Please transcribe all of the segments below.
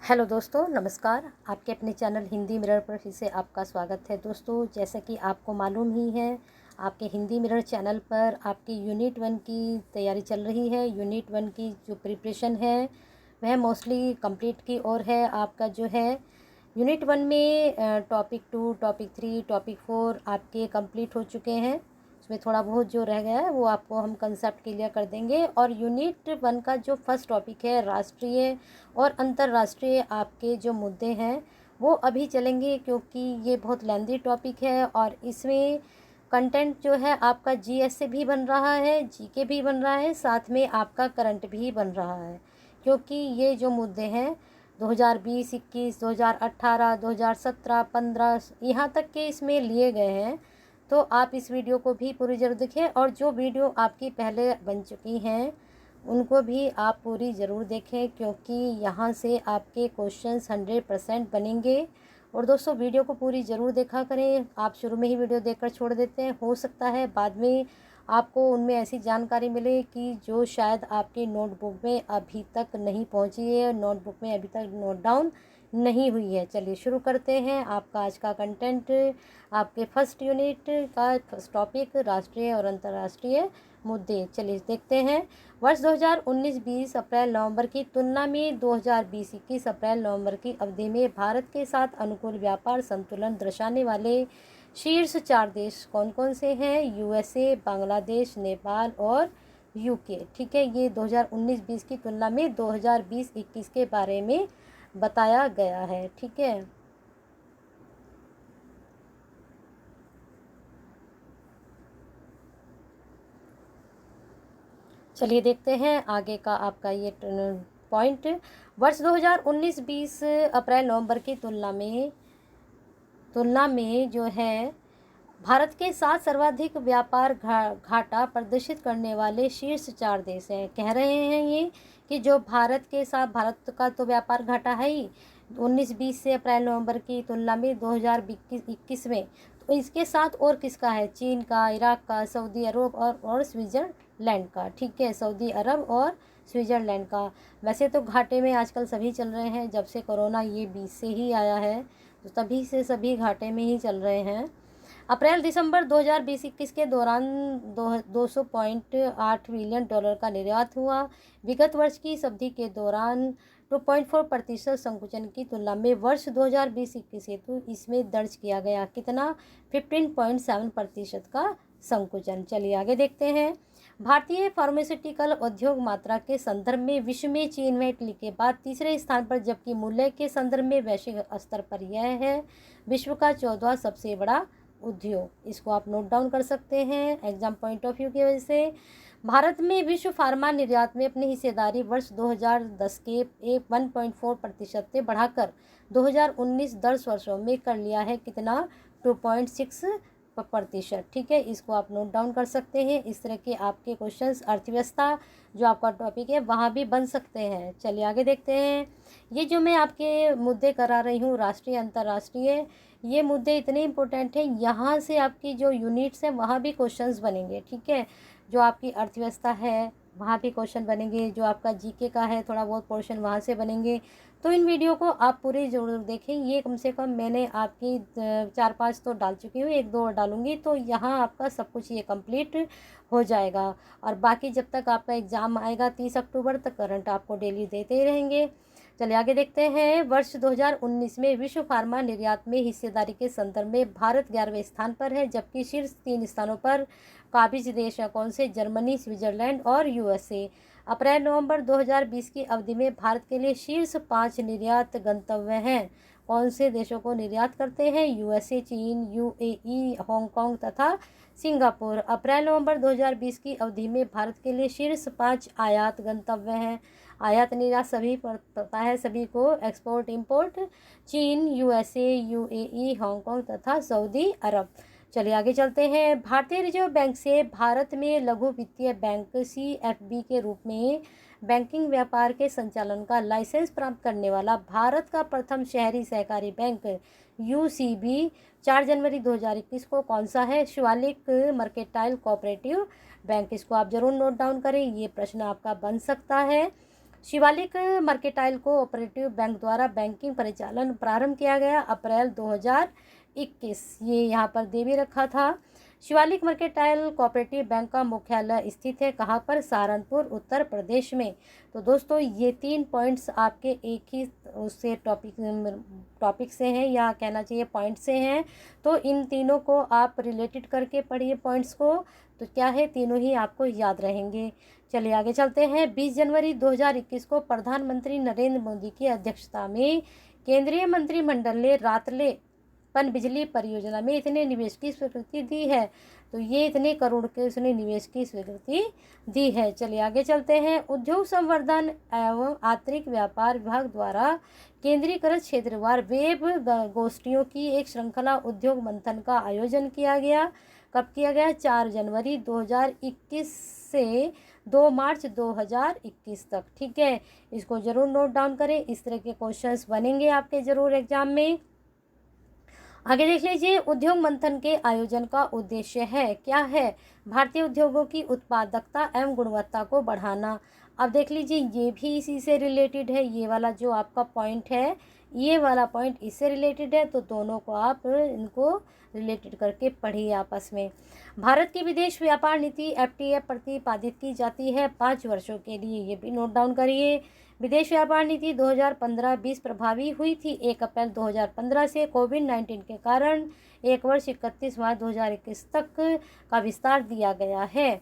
Hello दोस्तों, नमस्कार। आपके अपने चैनल हिंदी मिरर पर फिर से आपका स्वागत है। दोस्तों, जैसा कि आपको मालूम ही है, आपके हिंदी मिरर चैनल पर आपकी यूनिट 1 की तैयारी चल रही है। यूनिट 1 की जो प्रिपरेशन है वह मोस्टली कंप्लीट की ओर है। आपका जो है यूनिट 1 में टॉपिक 2, टॉपिक 3, टॉपिक 4 आपके कंप्लीट हो चुके हैं। उसमें थोड़ा बहुत जो रह गया है वो आपको हम कंसेप्ट क्लियर कर देंगे। और यूनिट 1 का जो फर्स्ट टॉपिक है, राष्ट्रीय और अंतर्राष्ट्रीय आपके जो मुद्दे हैं वो अभी चलेंगे, क्योंकि ये बहुत लेंदी टॉपिक है और इसमें कंटेंट जो है आपका जीएस से भी बन रहा है, जीके भी बन रहा है, साथ में आपका करंट भी बन रहा है। क्योंकि ये जो मुद्दे हैं 2020, 21, 2018, 2017, 15 यहाँ तक के इसमें लिए गए हैं। तो आप इस वीडियो को भी पूरी ज़रूर देखें, और जो वीडियो आपकी पहले बन चुकी हैं उनको भी आप पूरी ज़रूर देखें, क्योंकि यहाँ से आपके क्वेश्चंस 100% बनेंगे। और दोस्तों, वीडियो को पूरी ज़रूर देखा करें। आप शुरू में ही वीडियो देखकर छोड़ देते हैं, हो सकता है बाद में आपको उनमें ऐसी जानकारी मिले कि जो शायद आपकी नोटबुक में अभी तक नहीं पहुँची है, नोटबुक में अभी तक नोट डाउन नहीं हुई है। चलिए शुरू करते हैं आपका आज का कंटेंट। आपके फर्स्ट यूनिट का फर्स्ट टॉपिक, राष्ट्रीय और अंतर्राष्ट्रीय मुद्दे। चलिए देखते हैं। वर्ष 2019-20 अप्रैल-नवंबर की तुलना में 2020-21 अप्रैल-नवंबर की अवधि में भारत के साथ अनुकूल व्यापार संतुलन दर्शाने वाले शीर्ष 4 देश कौन कौन से हैं? यूएसए, बांग्लादेश, नेपाल और यूके। ठीक है, ये 2019-20 की तुलना में 2020-21 के बारे में बताया गया है। ठीक है, चलिए देखते हैं आगे का आपका ये पॉइंट। वर्ष 2019-20 अप्रैल-नवंबर की तुलना में जो है भारत के 7 सर्वाधिक व्यापार घाटा प्रदर्शित करने वाले शीर्ष 4 देश हैं। कह रहे हैं ये कि जो भारत के साथ, भारत का तो व्यापार घाटा है ही 19-20 से अप्रैल-नवंबर की तुलना में 2021 में, तो इसके साथ और किसका है? चीन का, इराक का, सऊदी अरब और स्विट्ज़रलैंड का। ठीक है, सऊदी अरब और स्विट्ज़रलैंड का। वैसे तो घाटे में आजकल सभी चल रहे हैं, जब से कोरोना ये 20 से ही आया है तो तभी से सभी घाटे में ही चल रहे हैं। अप्रैल दिसंबर 2020-21 के दौरान 200.8 बिलियन डॉलर का निर्यात हुआ। विगत वर्ष की इस अवधि के दौरान 2.4% संकुचन की तुलना में वर्ष 2020-21 हेतु इसमें दर्ज किया गया कितना? 15.7% का संकुचन। चलिए आगे देखते हैं। भारतीय फार्मास्यूटिकल उद्योग मात्रा के संदर्भ में विश्व में चीन में इटली के बाद तीसरे स्थान पर, जबकि मूल्य के संदर्भ में वैश्विक स्तर पर यह है विश्व का 14वां सबसे बड़ा उद्योग। इसको आप नोट डाउन कर सकते हैं एग्जाम पॉइंट ऑफ व्यू की वजह से। भारत में विश्व फार्मा निर्यात में अपनी हिस्सेदारी वर्ष 2010 के 1.4% से बढ़ाकर 2019 10 वर्षों में कर लिया है कितना? 2.6%। ठीक है, इसको आप नोट डाउन कर सकते हैं। इस तरह के आपके क्वेश्चंस अर्थव्यवस्था जो आपका टॉपिक है वहाँ भी बन सकते हैं। चलिए आगे देखते हैं। ये जो मैं आपके मुद्दे करा रही हूँ, राष्ट्रीय अंतर्राष्ट्रीय, ये मुद्दे इतने इम्पोर्टेंट हैं, यहाँ से आपकी जो यूनिट्स हैं वहाँ भी क्वेश्चंस बनेंगे। ठीक है, जो आपकी अर्थव्यवस्था है वहाँ भी क्वेश्चन बनेंगे, जो आपका जीके का है थोड़ा बहुत पोर्शन वहाँ से बनेंगे। तो इन वीडियो को आप पूरी ज़रूर देखें। ये कम से कम मैंने आपकी 4-5 तो डाल चुकी हूँ, 1-2 और डालूँगी, तो यहाँ आपका सब कुछ ये कंप्लीट हो जाएगा। और बाकी जब तक आपका एग्ज़ाम आएगा 30 अक्टूबर तक, करंट आपको डेली देते ही रहेंगे। चलिए आगे देखते हैं। वर्ष 2019 में विश्व फार्मा निर्यात में हिस्सेदारी के संदर्भ में भारत 11वें स्थान पर है, जबकि शीर्ष 3 स्थानों पर काबिज देश हैं। कौन से? जर्मनी, स्विट्जरलैंड और यूएसए। अप्रैल-नवंबर 2020 की अवधि में भारत के लिए शीर्ष 5 निर्यात गंतव्य हैं। कौन से देशों को निर्यात करते हैं? यूएसए, चीन, यूएई, हांगकांग तथा सिंगापुर। अप्रैल-नवंबर 2020 की अवधि में भारत के लिए शीर्ष 5 आयात गंतव्य हैं। आयात निर्यात सभी पता है सभी को, एक्सपोर्ट इंपोर्ट, चीन, यूएसए, यूएई, हांगकांग तथा सऊदी अरब। चलिए आगे चलते हैं। भारतीय रिजर्व बैंक से भारत में लघु वित्तीय बैंक सीएफबी के रूप में बैंकिंग व्यापार के संचालन का लाइसेंस प्राप्त करने वाला भारत का प्रथम शहरी सहकारी बैंक यूसीबी 4 जनवरी 2021 को कौन सा है? Shivalik mercantile cooperative bank. इसको आप जरूर नोट डाउन करें, ये प्रश्न आपका बन सकता है। शिवालिक मर्केंटाइल कोऑपरेटिव बैंक द्वारा बैंकिंग परिचालन प्रारंभ किया गया अप्रैल 2021। ये यहाँ पर दे भी रखा था। शिवालिक मर्केंटाइल कोऑपरेटिव बैंक का मुख्यालय स्थित है कहाँ पर? सहारनपुर, उत्तर प्रदेश में। तो दोस्तों ये 3 पॉइंट्स आपके एक ही उससे टॉपिक से हैं, या कहना चाहिए पॉइंट से हैं। तो इन तीनों को आप रिलेटेड करके पढ़िए पॉइंट्स को, तो क्या है, तीनों ही आपको याद रहेंगे। चलिए आगे चलते हैं। 20 जनवरी 2021 को प्रधानमंत्री नरेंद्र मोदी की अध्यक्षता में केंद्रीय मंत्रिमंडल ने रातले पनबिजली परियोजना में इतने निवेश की स्वीकृति दी है। तो ये इतने करोड़ के उसने निवेश की स्वीकृति दी है। चलिए आगे चलते हैं। उद्योग संवर्धन एवं आंतरिक व्यापार विभाग द्वारा केंद्रीकृत क्षेत्रवार वेब गोष्ठियों की एक श्रृंखला उद्योग मंथन का आयोजन किया गया। कब किया गया? 4 जनवरी 2021 से 2 मार्च 2021 तक। ठीक है, इसको जरूर नोट डाउन करें, इस तरह के क्वेश्चंस बनेंगे आपके जरूर एग्जाम में। आगे देख लीजिए। उद्योग मंथन के आयोजन का उद्देश्य है, क्या है? भारतीय उद्योगों की उत्पादकता एवं गुणवत्ता को बढ़ाना। अब देख लीजिए ये भी इसी से रिलेटेड है, ये वाला जो आपका पॉइंट है, ये वाला पॉइंट इससे रिलेटेड है, तो दोनों को आप इनको रिलेटेड करके पढ़िए आपस में। भारत की विदेश व्यापार नीति FTA प्रतिपादित की जाती है 5 वर्षों के लिए, ये भी नोट डाउन करिए। विदेश व्यापार नीति 2015-20 प्रभावी हुई थी 1 अप्रैल 2015 से। कोविड-19 के कारण 1 वर्ष 31 मार्च 2021 तक का विस्तार दिया गया है।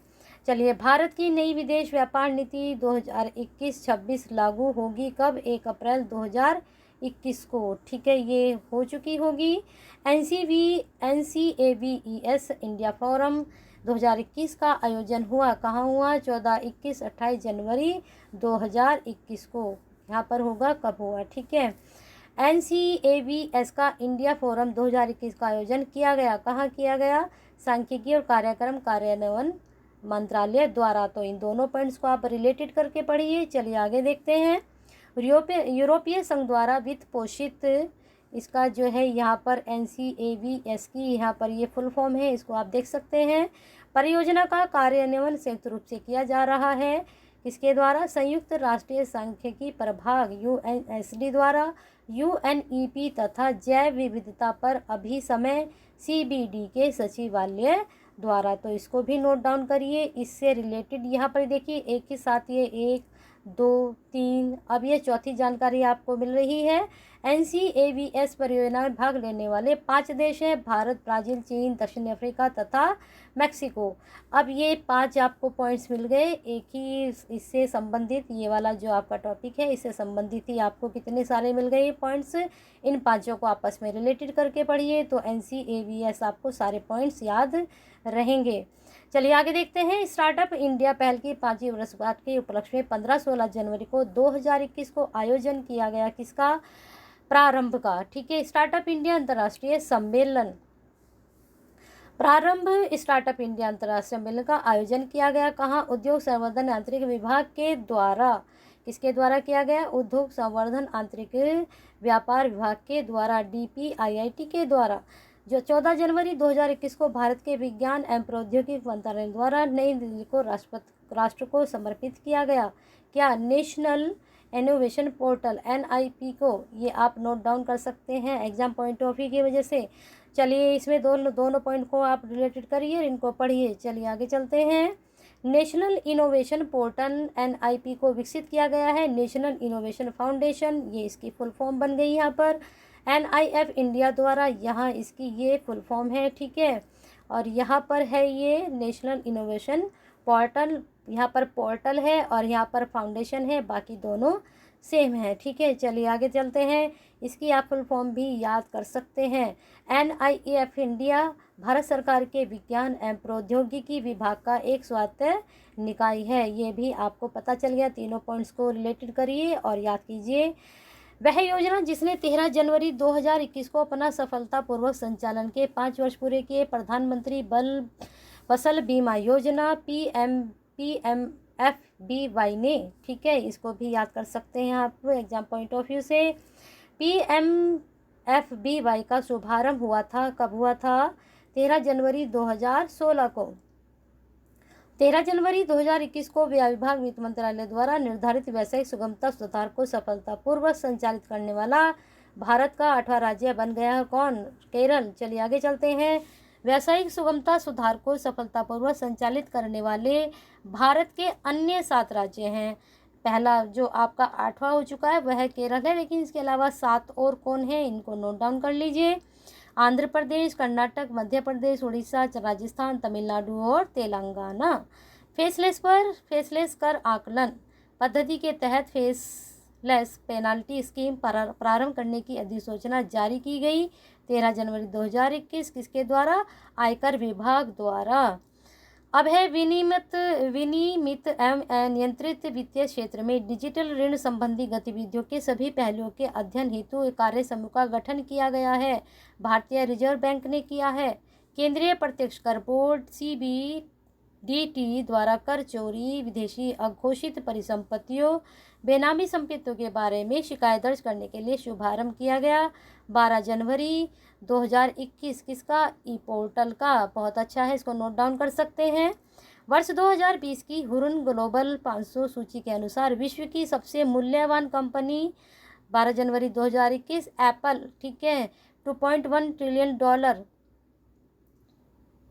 चलिए, भारत की नई विदेश व्यापार नीति 2021-26 लागू होगी कब? 1 अप्रैल 2021 को। ठीक है, ये हो चुकी होगी। NCABES इंडिया फोरम 2021 का आयोजन हुआ, कहाँ हुआ? 14, 21, 28 जनवरी 2021 को यहाँ पर होगा। कब हुआ? ठीक है, NCABES का इंडिया फोरम 2021 का आयोजन किया गया, कहाँ किया गया? सांख्यिकी और कार्यक्रम कार्यान्वयन मंत्रालय द्वारा। तो इन दोनों पॉइंट्स को आप रिलेटेड करके पढ़िए। चलिए आगे देखते हैं। यूरोपीय संघ द्वारा वित्त पोषित, इसका जो है यहाँ पर NCABES की यहाँ पर ये फुल फॉर्म है, इसको आप देख सकते हैं। परियोजना का कार्यान्वयन संयुक्त रूप से किया जा रहा है, किसके द्वारा? संयुक्त राष्ट्रीय सांख्यिकी प्रभाग UNSD द्वारा, UNEP तथा जैव विविधता पर अभिसमय CBD के सचिवालय द्वारा। तो इसको भी नोट डाउन करिए। इससे रिलेटेड यहाँ पर देखिए एक ही साथ ये 1, 2, 3, अब ये चौथी जानकारी आपको मिल रही है। NCABES परियोजना में भाग लेने वाले 5 देश हैं, भारत, ब्राज़ील, चीन, दक्षिण अफ्रीका तथा मैक्सिको। अब ये 5 आपको पॉइंट्स मिल गए, एक ही इससे संबंधित, ये वाला जो आपका टॉपिक है इससे संबंधित ही आपको कितने सारे मिल गए पॉइंट्स। इन 5 को आपस में रिलेटेड करके पढ़िए, तो NCABES आपको सारे पॉइंट्स याद रहेंगे। चलिए आगे देखते हैं। स्टार्टअप इंडिया पहल की 5वीं वर्षगांठ के उपलक्ष्य में 15-16 जनवरी को 2021 को आयोजन किया गया, किसका? प्रारंभ का। ठीक है, स्टार्टअप इंडिया अंतर्राष्ट्रीय सम्मेलन प्रारंभ। स्टार्टअप इंडिया अंतर्राष्ट्रीय सम्मेलन का आयोजन किया गया, कहाँ? उद्योग संवर्धन आंतरिक विभाग के द्वारा। किसके द्वारा किया गया? उद्योग संवर्धन आंतरिक व्यापार विभाग के द्वारा, DPIIT के द्वारा। जो 14 जनवरी 2021 को भारत के विज्ञान एवं प्रौद्योगिकी मंत्रालय द्वारा नई दिल्ली को राष्ट्र को समर्पित किया गया। क्या? नेशनल इनोवेशन पोर्टल NIP को। ये आप नोट डाउन कर सकते हैं एग्जाम पॉइंट ऑफ व्यू की वजह से। चलिए इसमें दोनों पॉइंट को आप रिलेटेड करिए, इनको पढ़िए। चलिए आगे चलते हैं। नेशनल इनोवेशन पोर्टल NIP को विकसित किया गया है नेशनल इनोवेशन फाउंडेशन, ये इसकी फुल फॉर्म बन गई यहाँ पर, NIF इंडिया द्वारा। यहाँ इसकी ये फुल फॉर्म है, ठीक है। और यहाँ पर है ये नेशनल इनोवेशन पोर्टल, यहाँ पर पोर्टल है और यहाँ पर फाउंडेशन है, बाकी दोनों सेम है, ठीक है। चलिए आगे चलते हैं। इसकी आप फुल फॉर्म भी याद कर सकते हैं। NIF इंडिया भारत सरकार के विज्ञान एवं प्रौद्योगिकी विभाग का एक स्वायत्त निकाय है। ये भी आपको पता चल गया। तीनों पॉइंट्स को रिलेटेड करिए और याद कीजिए। वह योजना जिसने 13 जनवरी 2021 को अपना सफलतापूर्वक संचालन के 5 वर्ष पूरे किए, प्रधानमंत्री फसल बीमा योजना PMFBY ने, ठीक है। इसको भी याद कर सकते हैं आप एग्जाम पॉइंट ऑफ व्यू से। PMFBY का शुभारंभ हुआ था, कब हुआ था? 13 जनवरी 2016 को। 13 जनवरी 2021 को व्यय विभाग वित्त मंत्रालय द्वारा निर्धारित वैश्विक सुगमता सुधार को सफलतापूर्वक संचालित करने वाला भारत का 8वां राज्य बन गया है। कौन? केरल। चलिए आगे चलते हैं। वैश्विक सुगमता सुधार को सफलतापूर्वक संचालित करने वाले भारत के अन्य 7 राज्य हैं। पहला जो आपका 8वां हो चुका है वह केरल है, लेकिन इसके अलावा 7 और कौन है, इनको नोट डाउन कर लीजिए। आंध्र प्रदेश, कर्नाटक, मध्य प्रदेश, उड़ीसा, राजस्थान, तमिलनाडु और तेलंगाना। फेसलेस कर आकलन पद्धति के तहत फेसलेस पेनाल्टी स्कीम प्रारंभ करने की अधिसूचना जारी की गई 13 जनवरी 2021। किसके द्वारा? आयकर विभाग द्वारा। अब है विनियमित एवं नियंत्रित वित्तीय क्षेत्र में डिजिटल ऋण संबंधी गतिविधियों के सभी पहलुओं के अध्ययन हेतु कार्य समूह का गठन किया गया है। भारतीय रिजर्व बैंक ने किया है। केंद्रीय प्रत्यक्ष कर बोर्ड CBDT द्वारा कर चोरी, विदेशी अघोषित परिसंपत्तियों, बेनामी संपत्तियों के बारे में शिकायत दर्ज करने के लिए शुभारंभ किया गया 12 जनवरी 2021। किसका? ई पोर्टल का। बहुत अच्छा है, इसको नोट डाउन कर सकते हैं। वर्ष 2020 की हुरुन ग्लोबल 500 सूची के अनुसार विश्व की सबसे मूल्यवान कंपनी 12 जनवरी 2021 एप्पल। ठीक है, $2.1 ट्रिलियन।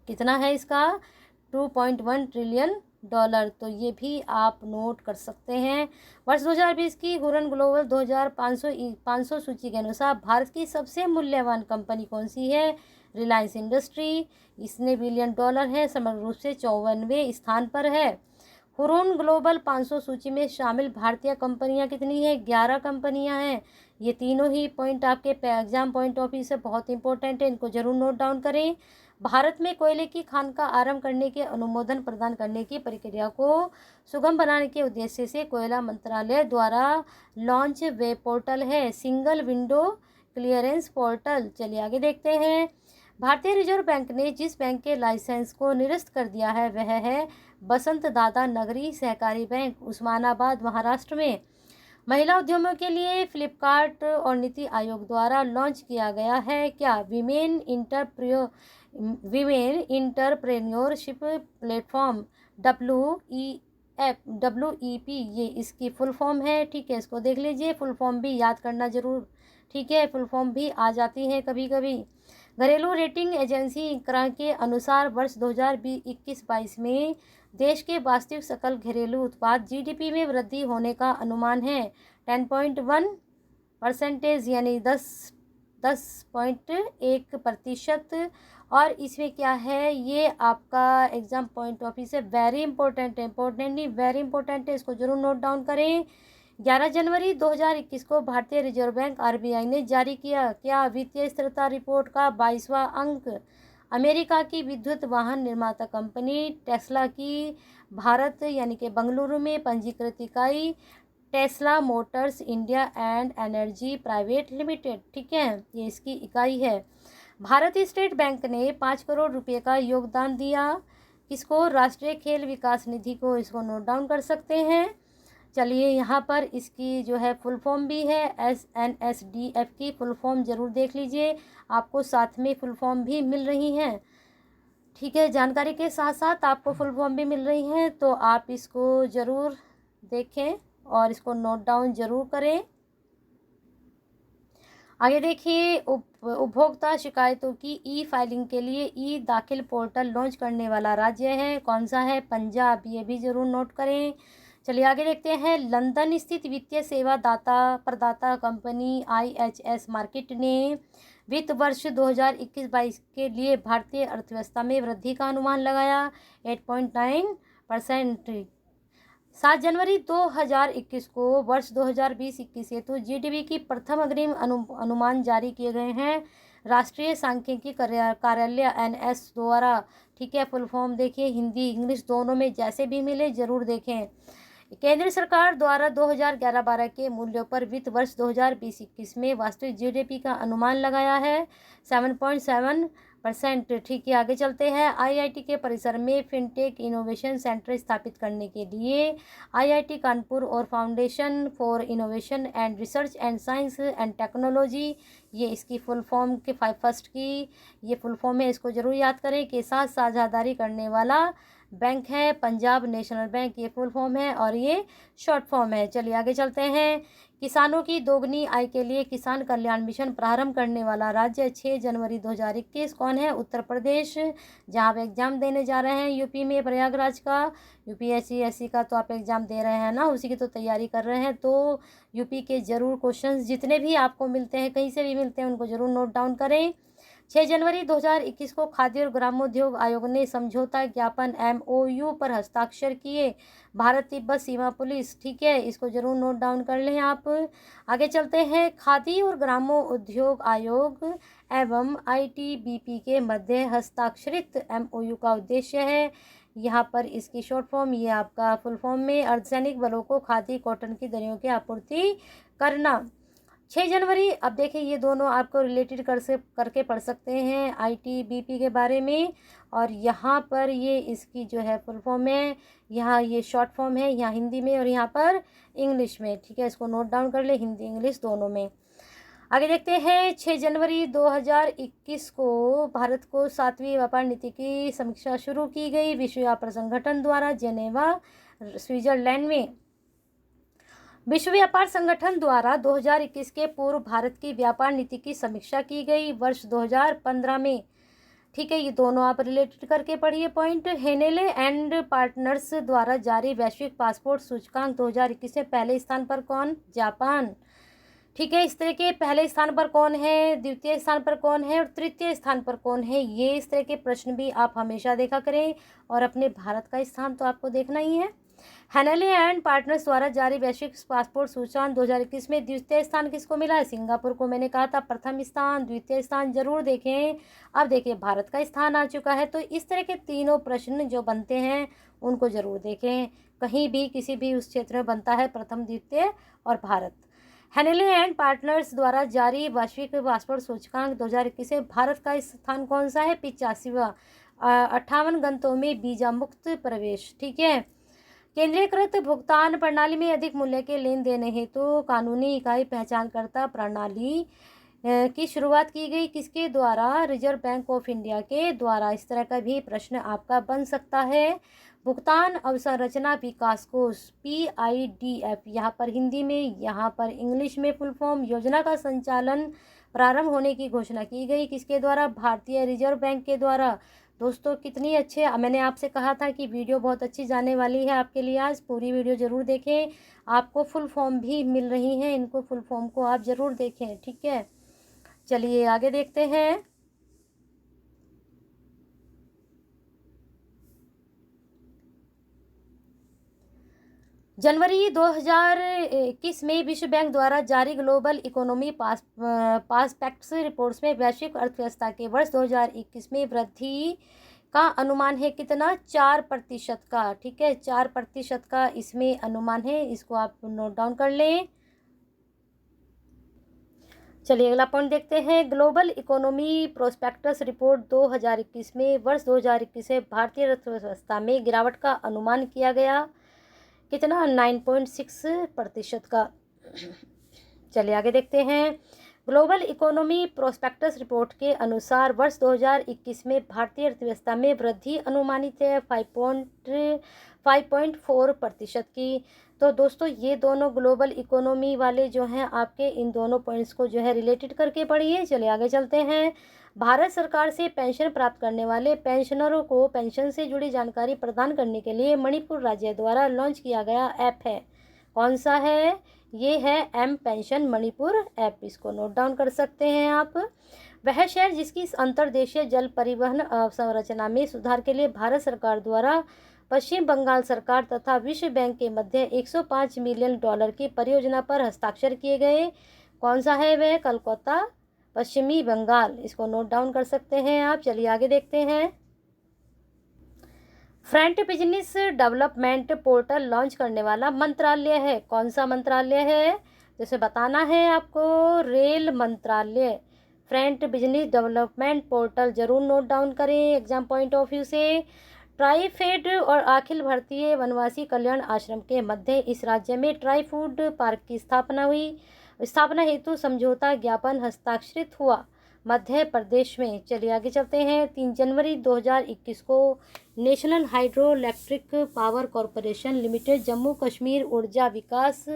कितना है इसका? $2.1 ट्रिलियन। तो ये भी आप नोट कर सकते हैं। वर्ष 2020 की हुरन ग्लोबल 2500 सूची के अनुसार भारत की सबसे मूल्यवान कंपनी कौन सी है? रिलायंस इंडस्ट्री। इसने $1 बिलियन है, समग्र रूप से 54वें स्थान पर है। हुरून ग्लोबल 500 सूची में शामिल भारतीय कंपनियां कितनी हैं? 11 कंपनियां हैं। ये तीनों ही पॉइंट आपके एग्जाम पॉइंट ऑफ व्यू से बहुत इंपॉर्टेंट है, इनको जरूर नोट डाउन करें। भारत में कोयले की खान का आरंभ करने के अनुमोदन प्रदान करने की प्रक्रिया को सुगम बनाने के उद्देश्य से कोयला मंत्रालय द्वारा लॉन्च वेब पोर्टल है, सिंगल विंडो क्लियरेंस पोर्टल। चलिए आगे देखते हैं। भारतीय रिजर्व बैंक ने जिस बैंक के लाइसेंस को निरस्त कर दिया है वह है बसंत दादा नगरी सहकारी बैंक, उस्मानाबाद, महाराष्ट्र में। महिला उद्यमियों के लिए फ्लिपकार्ट और नीति आयोग द्वारा लॉन्च किया गया है क्या? विमेन इंटरप्रेन्योरशिप प्लेटफॉर्म, WEP, ये इसकी फुल फॉर्म है। ठीक है, इसको देख लीजिए, फुल फॉर्म भी याद करना जरूर। ठीक है, फुल फॉर्म भी आ जाती है कभी कभी। घरेलू रेटिंग एजेंसी इक्रा के अनुसार वर्ष 2021-22 में देश के वास्तविक सकल घरेलू उत्पाद GDP में वृद्धि होने का अनुमान है 10.1%, यानी 10.1%। और इसमें क्या है, ये आपका एग्जाम पॉइंट ऑफ व्यू से वेरी इंपॉर्टेंट है, वेरी इंपॉर्टेंट है, इसको जरूर नोट डाउन करें। 11 जनवरी 2021 को भारतीय रिजर्व बैंक RBI ने जारी किया क्या? वित्तीय स्थिरता रिपोर्ट का 22वां अंक। अमेरिका की विद्युत वाहन निर्माता कंपनी टेस्ला की भारत यानी कि बेंगलुरु में पंजीकृत इकाई Tesla Motors India and energy private limited. ठीक है, ये इसकी इकाई है। भारतीय स्टेट बैंक ने 5 करोड़ रुपए का योगदान दिया किसको? राष्ट्रीय खेल विकास निधि को। इसको नोट डाउन कर सकते हैं। चलिए यहाँ पर इसकी जो है फुल फॉर्म भी है, SNSDF की फुल फॉर्म जरूर देख लीजिए, आपको साथ में फुल फॉर्म भी मिल रही हैं। ठीक है, जानकारी के साथ साथ आपको फुल फॉर्म भी मिल रही हैं, तो आप इसको ज़रूर देखें और इसको नोट डाउन ज़रूर करें। आगे देखिए, उपभोक्ता शिकायतों की E-फाइलिंग के लिए दाखिल पोर्टल लॉन्च करने वाला राज्य है कौन सा है? पंजाब। ये भी ज़रूर नोट करें। चलिए आगे देखते हैं। लंदन स्थित वित्तीय सेवा प्रदाता कंपनी IHS मार्केट ने वित्त वर्ष 2021-22 के लिए भारतीय अर्थव्यवस्था में वृद्धि का अनुमान लगाया 8.9%। 7 जनवरी 2021 को वर्ष 2020-21 हेतु GDP की प्रथम अग्रिम अनुमान जारी किए गए हैं राष्ट्रीय सांख्यिकी कार्यालय NS द्वारा। ठीक है, फुल फॉर्म देखिए, हिंदी इंग्लिश दोनों में जैसे भी मिले जरूर देखें। केंद्र सरकार द्वारा 2011-12 के मूल्यों पर वित्त वर्ष 2020-21 में वास्तविक GDP का अनुमान लगाया है 7.7%। ठीक है, आगे चलते हैं। IIT के परिसर में फिनटेक इनोवेशन सेंटर स्थापित करने के लिए IIT कानपुर और foundation for innovation and research and science and technology, ये इसकी फुल फॉर्म के फर्स्ट की ये फुल फॉर्म है, इसको जरूर याद करें, के साथ साझेदारी करने वाला बैंक है पंजाब नेशनल बैंक, ये फुल फॉर्म है और ये शॉर्ट फॉर्म है। चलिए आगे चलते हैं। किसानों की दोगुनी आय के लिए किसान कल्याण मिशन प्रारंभ करने वाला राज्य 6 जनवरी 2021 कौन है? उत्तर प्रदेश। जहाँ आप एग्जाम देने जा रहे हैं यूपी में प्रयागराज का, यूपीएससी का तो आप एग्जाम दे रहे हैं ना, उसी की तो तैयारी कर रहे हैं। तो यूपी के जरूर क्वेश्चंस जितने भी आपको मिलते हैं, कहीं से भी मिलते हैं, उनको जरूर नोट डाउन करें। 6 जनवरी 2021 को खाद्य और ग्रामोद्योग आयोग ने समझौता ज्ञापन MOU पर हस्ताक्षर किए। भारत तिब्बत सीमा पुलिस, ठीक है, इसको जरूर नोट डाउन कर लें आप। आगे चलते हैं। खादी और ग्रामोद्योग आयोग एवं ITBP के मध्य हस्ताक्षरित MOU का उद्देश्य है, यहाँ पर इसकी शॉर्ट फॉर्म, ये आपका फुल फॉर्म में अर्धसैनिक बलों को खादी कॉटन की दरियों की आपूर्ति करना। 6 जनवरी, अब देखिए ये दोनों आपको रिलेटेड करके पढ़ सकते हैं ITBP के बारे में, और यहाँ पर ये इसकी जो है फुल फॉर्म है, यहाँ ये शॉर्ट फॉर्म है, यहाँ हिंदी में और यहाँ पर इंग्लिश में, ठीक है, इसको नोट डाउन कर ले, हिंदी इंग्लिश दोनों में। आगे देखते हैं। 6 जनवरी 2021 को भारत को 7वीं व्यापार नीति की समीक्षा शुरू की गई विश्व व्यापार संगठन द्वारा जेनेवा स्विट्जरलैंड में। विश्व व्यापार संगठन द्वारा 2021 के पूर्व भारत की व्यापार नीति की समीक्षा की गई वर्ष 2015 में, ठीक है, ये दोनों आप रिलेटेड करके पढ़िए पॉइंट। हेनेले एंड पार्टनर्स द्वारा जारी वैश्विक पासपोर्ट सूचकांक 2021 में पहले स्थान पर कौन? जापान, ठीक है। इस तरह के पहले स्थान पर कौन है, द्वितीय स्थान पर कौन है और तृतीय स्थान पर कौन है, ये इस तरह के प्रश्न भी आप हमेशा देखा करें, और अपने भारत का स्थान तो आपको देखना ही है। हैनेले एंड पार्टनर्स द्वारा जारी वैश्विक पासपोर्ट सूचकांक 2021 में द्वितीय स्थान किसको मिला है? सिंगापुर को। मैंने कहा था प्रथम स्थान, द्वितीय स्थान जरूर देखें। अब देखिए भारत का स्थान आ चुका है, तो इस तरह के तीनों प्रश्न जो बनते हैं उनको जरूर देखें, कहीं भी किसी भी उस क्षेत्र में बनता है प्रथम, द्वितीय और भारत। हैनेले एंड पार्टनर्स द्वारा जारी वैश्विक पासपोर्ट सूचकांक 2021 में भारत का स्थान कौन सा है? 85वां। 58 गंतव्यों में वीजा मुक्त प्रवेश, ठीक है। केंद्रीकृत भुगतान प्रणाली में अधिक मूल्य के लेन देन हेतु कानूनी इकाई पहचानकर्ता प्रणाली की शुरुआत की गई, किसके द्वारा? रिजर्व बैंक ऑफ इंडिया के द्वारा। इस तरह का भी प्रश्न आपका बन सकता है। भुगतान अवसंरचना विकास कोष PIDF, यहाँ पर हिंदी में, यहाँ पर इंग्लिश में फुल फॉर्म, योजना का संचालन प्रारंभ होने की घोषणा की गई, किसके द्वारा? भारतीय रिजर्व बैंक के द्वारा। दोस्तों कितनी अच्छे, मैंने आपसे कहा था कि वीडियो बहुत अच्छी जाने वाली है आपके लिए, आज पूरी वीडियो ज़रूर देखें। आपको फुल फॉर्म भी मिल रही हैं, इनको फुल फॉर्म को आप ज़रूर देखें, ठीक है। चलिए आगे देखते हैं। जनवरी 2021 में विश्व बैंक द्वारा जारी ग्लोबल इकोनॉमी पासपेक्ट्स रिपोर्ट्स में वैश्विक अर्थव्यवस्था के वर्ष 2021 में वृद्धि का अनुमान है कितना? 4% का, ठीक है, 4% का इसमें अनुमान है, इसको आप नोट डाउन कर लें। चलिए अगला पॉइंट देखते हैं। ग्लोबल इकोनॉमी प्रोस्पेक्टस रिपोर्ट 2021 में वर्ष 2021 में भारतीय अर्थव्यवस्था में गिरावट का अनुमान किया गया, कितना? 9.6% का। चलिए आगे देखते हैं। ग्लोबल इकोनॉमी प्रोस्पेक्टस रिपोर्ट के अनुसार वर्ष 2021 में भारतीय अर्थव्यवस्था में वृद्धि अनुमानित है 5.4% की। तो दोस्तों ये दोनों ग्लोबल इकोनॉमी वाले जो हैं आपके, इन दोनों पॉइंट्स को जो है रिलेटेड करके पढ़िए। चलिए आगे चलते हैं। भारत सरकार से पेंशन प्राप्त करने वाले पेंशनरों को पेंशन से जुड़ी जानकारी प्रदान करने के लिए मणिपुर राज्य द्वारा लॉन्च किया गया ऐप है, कौन सा है? ये है M पेंशन मणिपुर ऐप, इसको नोट डाउन कर सकते हैं आप। वह शहर जिसकी अंतर्देशीय जल परिवहन अवसंरचना में सुधार के लिए भारत सरकार द्वारा पश्चिम बंगाल सरकार तथा विश्व बैंक के मध्य 105 मिलियन डॉलर की परियोजना पर हस्ताक्षर किए गए, कौन सा है वह? कोलकाता, पश्चिमी बंगाल, इसको नोट डाउन कर सकते हैं आप। चलिए आगे देखते हैं। Front business development portal launch करने वाला मंत्रालय है, कौन सा मंत्रालय है? जैसे बताना है आपको, रेल मंत्रालय। फ्रंट बिजनेस डेवलपमेंट पोर्टल जरूर नोट डाउन करें एग्जाम पॉइंट ऑफ व्यू से। ट्राईफेड और अखिल भारतीय वनवासी कल्याण आश्रम के मध्य इस राज्य में ट्राई फूड पार्क की स्थापना हुई। स्थापना हेतु समझौता ज्ञापन हस्ताक्षरित हुआ। मध्य प्रदेश में। चलिए आगे चलते हैं। 3 जनवरी 2021 को national hydro electric power corporation limited, Jammu Kashmir ऊर्जा विकास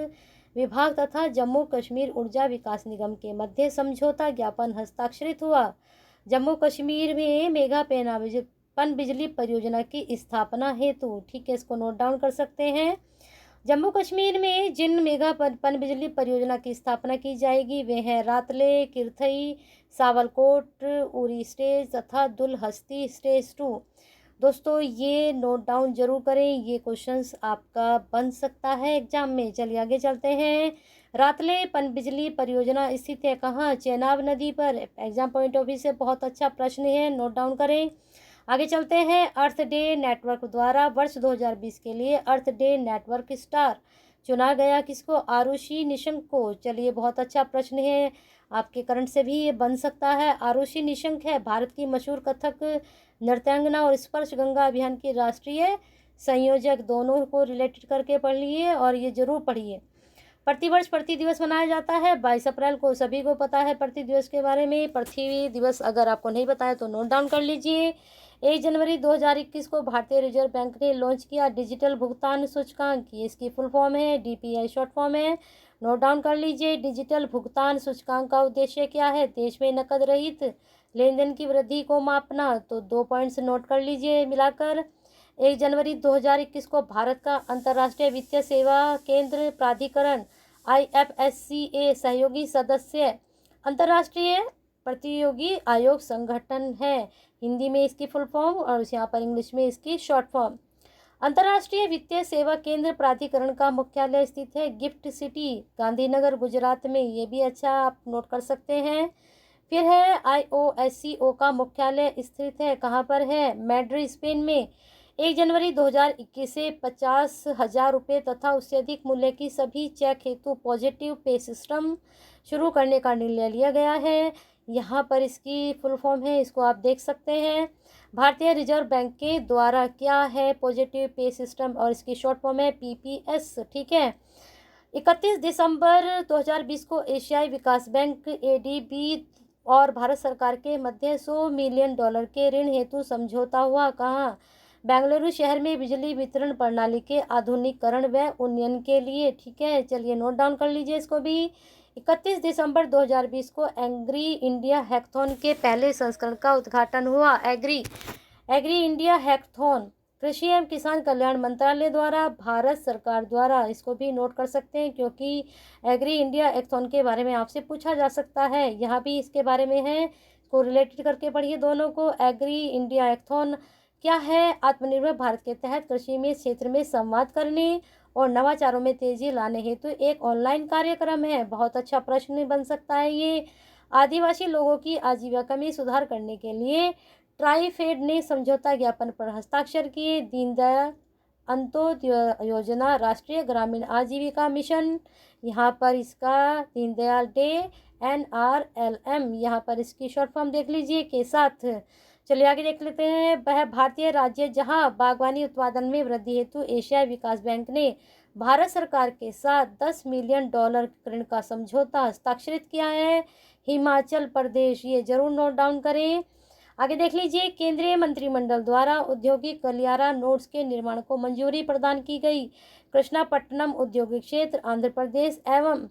विभाग तथा जम्मू कश्मीर ऊर्जा विकास निगम के मध्य समझौता ज्ञापन हस्ताक्षरित हुआ। जम्मू कश्मीर में मेगा पन बिजली परियोजना की स्थापना हेतु, ठीक है, इसको नोट डाउन कर सकते हैं। जम्मू कश्मीर में जिन मेगा पन बिजली परियोजना की स्थापना की जाएगी वे हैं रातले, किरथई, सावलकोट, उरी स्टेज तथा दुलहस्ती स्टेज 2। दोस्तों ये नोट डाउन जरूर करें, ये क्वेश्चंस आपका बन सकता है एग्जाम में। चलिए आगे चलते हैं। रातले पनबिजली परियोजना स्थित है कहाँ? चेनाब नदी पर। एग्जाम पॉइंट ऑफ व्यू से बहुत अच्छा प्रश्न है, नोट डाउन करें। आगे चलते हैं। अर्थ डे नेटवर्क द्वारा वर्ष 2020 के लिए अर्थ डे नेटवर्क स्टार चुना गया किसको? आरुषि निशंक को। चलिए बहुत अच्छा प्रश्न है, आपके करंट से भी ये बन सकता है। आरुषि निशंक है भारत की मशहूर कथक नृत्यांगना और स्पर्श गंगा अभियान की राष्ट्रीय संयोजक। दोनों को रिलेटेड करके पढ़ लिए और ये जरूर पढ़िए। प्रतिवर्ष पृथ्वी दिवस मनाया जाता है 22 अप्रैल को। सभी को पता है पृथ्वी दिवस के बारे में। पृथ्वी दिवस अगर आपको नहीं पता है तो नोट डाउन कर लीजिए। 1 जनवरी 2021 को भारतीय रिजर्व बैंक ने लॉन्च किया डिजिटल भुगतान सूचकांक। ये इसकी फुल फॉर्म है, DPI शॉर्ट फॉर्म है, नोट डाउन कर लीजिए। डिजिटल भुगतान सूचकांक का उद्देश्य क्या है? देश में नकद रहित लेन देन की वृद्धि को मापना। तो 2 पॉइंट्स नोट कर लीजिए मिलाकर। 1 जनवरी 2021 को भारत का अंतर्राष्ट्रीय वित्तीय सेवा केंद्र प्राधिकरण IFSCA सहयोगी सदस्य अंतर्राष्ट्रीय प्रतियोगी आयोग संगठन है। हिंदी में इसकी फुल फॉर्म और यहाँ पर इंग्लिश में इसकी शॉर्ट फॉर्म। अंतर्राष्ट्रीय वित्तीय सेवा केंद्र प्राधिकरण का मुख्यालय स्थित है गिफ्ट सिटी, गांधीनगर, गुजरात में। ये भी अच्छा आप नोट कर सकते हैं। फिर है IOSCO का मुख्यालय स्थित है कहाँ पर है? मैड्रिड, स्पेन में। 1 जनवरी 2021 से 50,000 रुपये तथा उससे अधिक मूल्य की सभी चेक हेतु पॉजिटिव पे सिस्टम शुरू करने का निर्णय लिया गया है। यहाँ पर इसकी फुल फॉर्म है, इसको आप देख सकते हैं। भारतीय रिजर्व बैंक के द्वारा क्या है पॉजिटिव पे सिस्टम, और इसकी शॉर्ट फॉर्म है PPS, ठीक है। 31 दिसंबर 2020 को एशियाई विकास बैंक ADB और भारत सरकार के मध्य $100 मिलियन के ऋण हेतु समझौता हुआ कहाँ? बेंगलुरु शहर में बिजली वितरण प्रणाली के आधुनिकीकरण व उन्नयन के लिए, ठीक है। चलिए नोट डाउन कर लीजिए इसको भी। 31 दिसंबर 2020 को एग्री इंडिया हैकाथॉन के पहले संस्करण का उद्घाटन हुआ। एग्री इंडिया हैकाथॉन कृषि एवं किसान कल्याण मंत्रालय द्वारा, भारत सरकार द्वारा। इसको भी नोट कर सकते हैं क्योंकि एग्री इंडिया हैकाथॉन के बारे में आपसे पूछा जा सकता है। यहाँ भी इसके बारे में है, इसको रिलेटेड करके पढ़िए दोनों को। एग्री इंडिया हैकाथॉन क्या है? आत्मनिर्भर भारत के तहत कृषि में क्षेत्र में संवाद करने और नवाचारों में तेजी लाने हेतु एक ऑनलाइन कार्यक्रम है। बहुत अच्छा प्रश्न बन सकता है ये। आदिवासी लोगों की आजीविका में सुधार करने के लिए ट्राइफेड ने समझौता ज्ञापन पर हस्ताक्षर किए। दीनदयाल अंत्योदय योजना, राष्ट्रीय ग्रामीण आजीविका मिशन, यहाँ पर इसका दीनदयाल डे NRLM, यहाँ पर इसकी शॉर्ट फॉर्म देख लीजिए के साथ। चलिए आगे देख लेते हैं। वह भारतीय राज्य जहां बागवानी उत्पादन में वृद्धि हेतु एशियाई विकास बैंक ने भारत सरकार के साथ $10 मिलियन ऋण का समझौता हस्ताक्षरित किया है। हिमाचल प्रदेश, ये जरूर नोट डाउन करें। आगे देख लीजिए। केंद्रीय मंत्रिमंडल द्वारा औद्योगिक गलियारा नोड्स के निर्माण को मंजूरी प्रदान की गई। कृष्णापट्टनम औद्योगिक क्षेत्र आंध्र प्रदेश एवं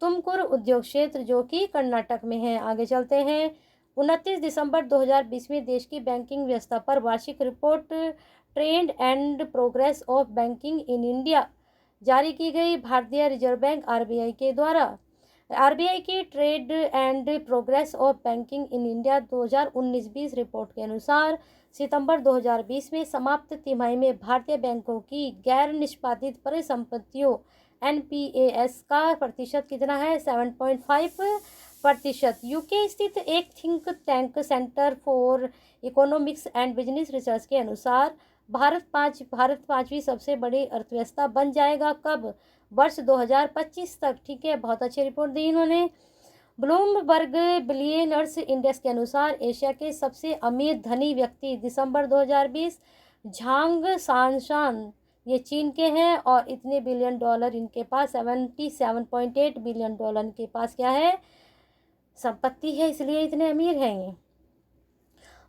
तुमकुर उद्योग क्षेत्र जो कि कर्नाटक में है। आगे चलते हैं। 29 दिसंबर 2020 में देश की बैंकिंग व्यवस्था पर वार्षिक report trend and progress of banking in India जारी की गई भारतीय रिजर्व बैंक RBI के द्वारा। RBI की trade and progress of banking in India 2019-20 report के अनुसार सितंबर 2020 में समाप्त तिमाही में भारतीय बैंकों की गैर निष्पादित परिसंपत्तियों NPAs का प्रतिशत कितना है? 7.5%। UK स्थित एक think tank centre for economics and business research के अनुसार भारत 5वीं सबसे बड़ी अर्थव्यवस्था बन जाएगा। कब? वर्ष 2025 तक, ठीक है। बहुत अच्छी रिपोर्ट दी इन्होंने। ब्लूमबर्ग बिलियनर्स इंडेक्स के अनुसार एशिया के सबसे अमीर धनी व्यक्ति दिसंबर 2020 झांग सांशान, ये चीन के हैं और इतने $1 बिलियन इनके पास, $77.8 बिलियन इनके पास क्या है? संपत्ति है, इसलिए इतने अमीर हैं ये।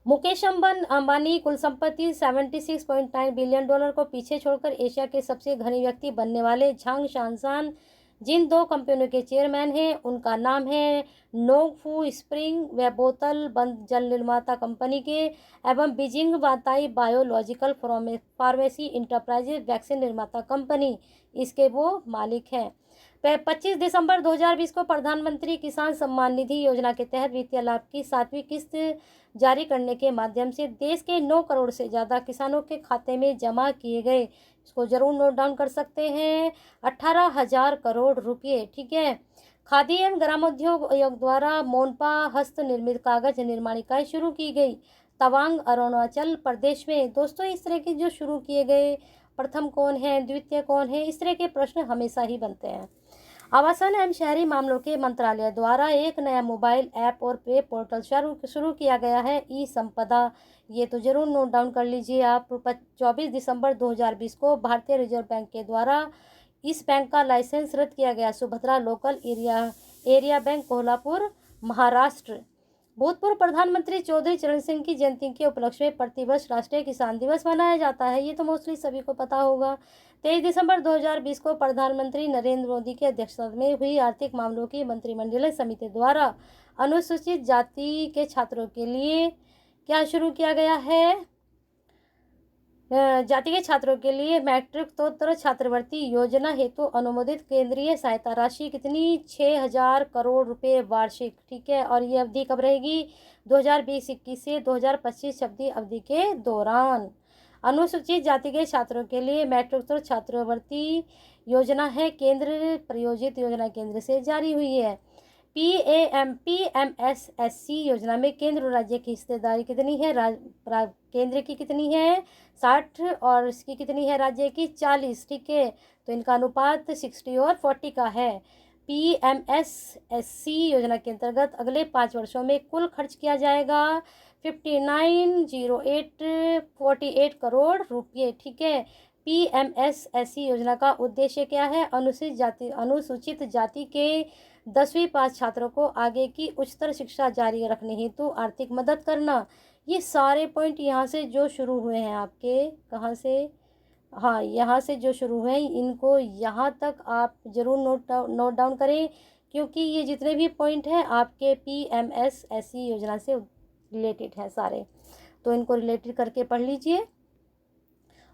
मुकेश अंबानी कुल संपत्ति $76.9 बिलियन को पीछे छोड़कर एशिया के सबसे धनी व्यक्ति बनने वाले झांग शानसान जिन दो कंपनियों के चेयरमैन हैं उनका नाम है नोंगफू स्प्रिंग व बोतल बंद जल निर्माता कंपनी के एवं Beijing Wantai biological pharmacy enterprises vaccine निर्माता कंपनी, इसके वो मालिक हैं। 25 दिसंबर 2020 को प्रधानमंत्री किसान सम्मान निधि योजना के तहत वित्तीय लाभ की 7वीं किस्त जारी करने के माध्यम से देश के 9 करोड़ से ज़्यादा किसानों के खाते में जमा किए गए, इसको जरूर नोट डाउन कर सकते हैं, 18,000 करोड़ रुपये। ठीक है। खादी एवं ग्रामोद्योग आयोग द्वारा मोनपा हस्त निर्मित कागज निर्माण इकाई शुरू की गई तवांग अरुणाचल प्रदेश में। दोस्तों, इस तरह के जो शुरू किए गए, प्रथम कौन है, द्वितीय कौन है, इस तरह के प्रश्न हमेशा ही बनते हैं। आवासन एवं शहरी मामलों के मंत्रालय द्वारा एक नया मोबाइल ऐप और पे पोर्टल शुरू किया गया है, ई संपदा। ये तो जरूर नोट डाउन कर लीजिए आप। 24 दिसंबर 2020 को भारतीय रिजर्व बैंक के द्वारा इस बैंक का लाइसेंस रद्द किया गया। Subhadra local area bank, Kolhapur, Maharashtra. भूतपूर्व प्रधानमंत्री चौधरी चरण सिंह की जयंती के उपलक्ष्य में प्रतिवर्ष राष्ट्रीय किसान दिवस मनाया जाता है, ये तो मोस्टली सभी को पता होगा। 23 दिसंबर 2020 को प्रधानमंत्री नरेंद्र मोदी की अध्यक्षता में हुई आर्थिक मामलों की मंत्रिमंडलीय समिति द्वारा अनुसूचित जाति के छात्रों के लिए क्या शुरू किया गया है, जाति के छात्रों के लिए मैट्रिकोत्तर छात्रवृत्ति योजना हेतु अनुमोदित केंद्रीय सहायता राशि कितनी, 6,000 करोड़ रुपए वार्षिक। ठीक है। और ये अवधि कब रहेगी, 2020-21 से 2025 अवधि के दौरान। अनुसूचित जाति के छात्रों के लिए मैट्रिकोत्तर छात्रवृत्ति योजना है, केंद्र प्रायोजित योजना केंद्र से जारी हुई है। PMSSC योजना में केंद्र और राज्य की हिस्सेदारी कितनी है, केंद्र की कितनी है 60 और इसकी कितनी है राज्य की 40। ठीक है। तो इनका अनुपात 60 और 40 का है। PMSSC योजना के अंतर्गत अगले 5 वर्षों में कुल खर्च किया जाएगा 59,0848 करोड़ रुपये। ठीक है। PMSSC योजना का उद्देश्य क्या है, अनुसूचित जाति के 10वीं पास छात्रों को आगे की उच्चतर शिक्षा जारी रखने हेतु आर्थिक मदद करना। ये सारे पॉइंट यहाँ से जो शुरू हुए हैं आपके, कहाँ से, हाँ यहाँ से जो शुरू हुए हैं, इनको यहाँ तक आप ज़रूर नोट डाउन करें, क्योंकि ये जितने भी पॉइंट हैं आपके PMSSC योजना से रिलेटेड हैं सारे, तो इनको रिलेटेड करके पढ़ लीजिए।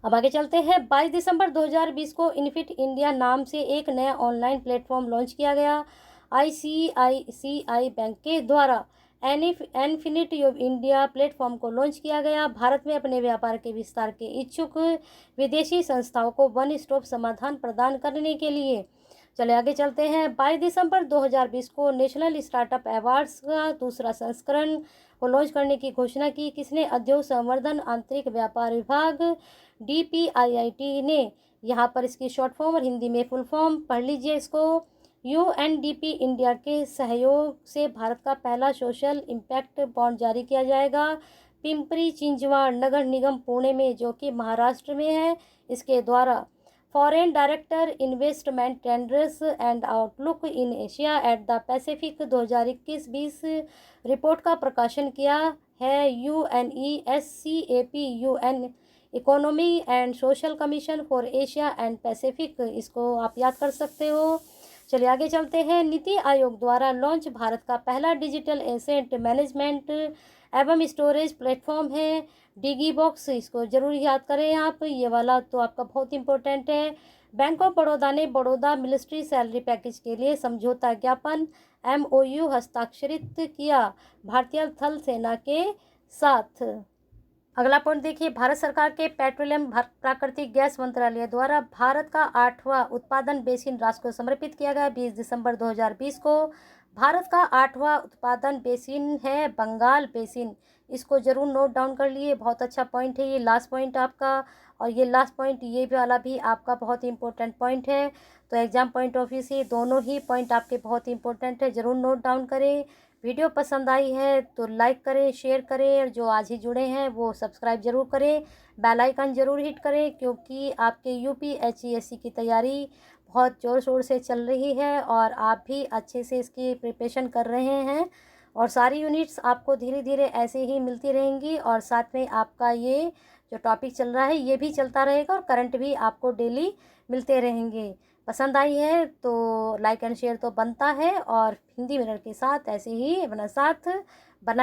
अब आगे चलते हैं। 22 दिसंबर 2020 को इनफिट इंडिया नाम से एक नया ऑनलाइन प्लेटफॉर्म लॉन्च किया गया। ICICI बैंक के द्वारा इनफिनिट इंडिया प्लेटफॉर्म को लॉन्च किया गया। भारत में अपने व्यापार के विस्तार के इच्छुक विदेशी संस्थाओं को वन स्टॉप समाधान प्रदान करने के लिए। चले आगे चलते हैं। 22 दिसंबर 2020 को नेशनल स्टार्टअप अवार्ड्स का दूसरा संस्करण को लॉन्च करने की घोषणा की। किसने, उद्योग संवर्धन आंतरिक व्यापार विभाग DPIIT ने। यहाँ पर इसकी शॉर्ट फॉर्म और हिंदी में फुल फॉर्म पढ़ लीजिए इसको। UNDP इंडिया के सहयोग से भारत का पहला सोशल इम्पैक्ट बॉन्ड जारी किया जाएगा। पिंपरी चिंचवड नगर निगम पुणे में, जो कि महाराष्ट्र में है, इसके द्वारा foreign director investment tenders and outlook in Asia at the Pacific 2021-20 report का प्रकाशन किया है। UNESCAP UN economy and social commission for Asia and Pacific, इसको आप याद कर सकते हो। चलिए आगे चलते हैं। नीति आयोग द्वारा लॉन्च भारत का पहला डिजिटल एसेट मैनेजमेंट एवं स्टोरेज प्लेटफॉर्म है डिगीबॉक्स, इसको जरूर याद करें आप, ये वाला तो आपका बहुत इंपॉर्टेंट है। बैंक ऑफ बड़ौदा ने बड़ौदा मिलिट्री सैलरी पैकेज के लिए समझौता ज्ञापन MOU हस्ताक्षरित किया भारतीय थल सेना के साथ। अगला पॉइंट देखिए। भारत सरकार के पेट्रोलियम प्राकृतिक गैस मंत्रालय द्वारा भारत का 8वां उत्पादन बेसिन राष्ट्र को समर्पित किया गया। 20 दिसंबर 2020 को भारत का 8वां उत्पादन बेसिन है बंगाल बेसिन, इसको जरूर नोट डाउन कर लिए। बहुत अच्छा पॉइंट है ये, लास्ट पॉइंट आपका, और ये लास्ट पॉइंट ये वाला भी आपका बहुत इंपॉर्टेंट पॉइंट है। तो एग्जाम पॉइंट ऑफ व्यू से दोनों ही पॉइंट आपके बहुत इंपॉर्टेंट है, जरूर नोट डाउन करें। वीडियो पसंद आई है तो लाइक करें, शेयर करें, और जो आज ही जुड़े हैं वो सब्सक्राइब जरूर करें, बेल आइकन जरूर हिट करें, क्योंकि आपके UPSC की तैयारी बहुत ज़ोर शोर से चल रही है और आप भी अच्छे से इसकी प्रिपरेशन कर रहे हैं और सारी यूनिट्स आपको धीरे धीरे ऐसे ही मिलती रहेंगी और साथ में आपका ये जो टॉपिक चल रहा है ये भी चलता रहेगा और करंट भी आपको डेली मिलते रहेंगे। पसंद आई है तो लाइक एंड शेयर तो बनता है और हिंदी मिरर के साथ ऐसे ही अपना साथ बना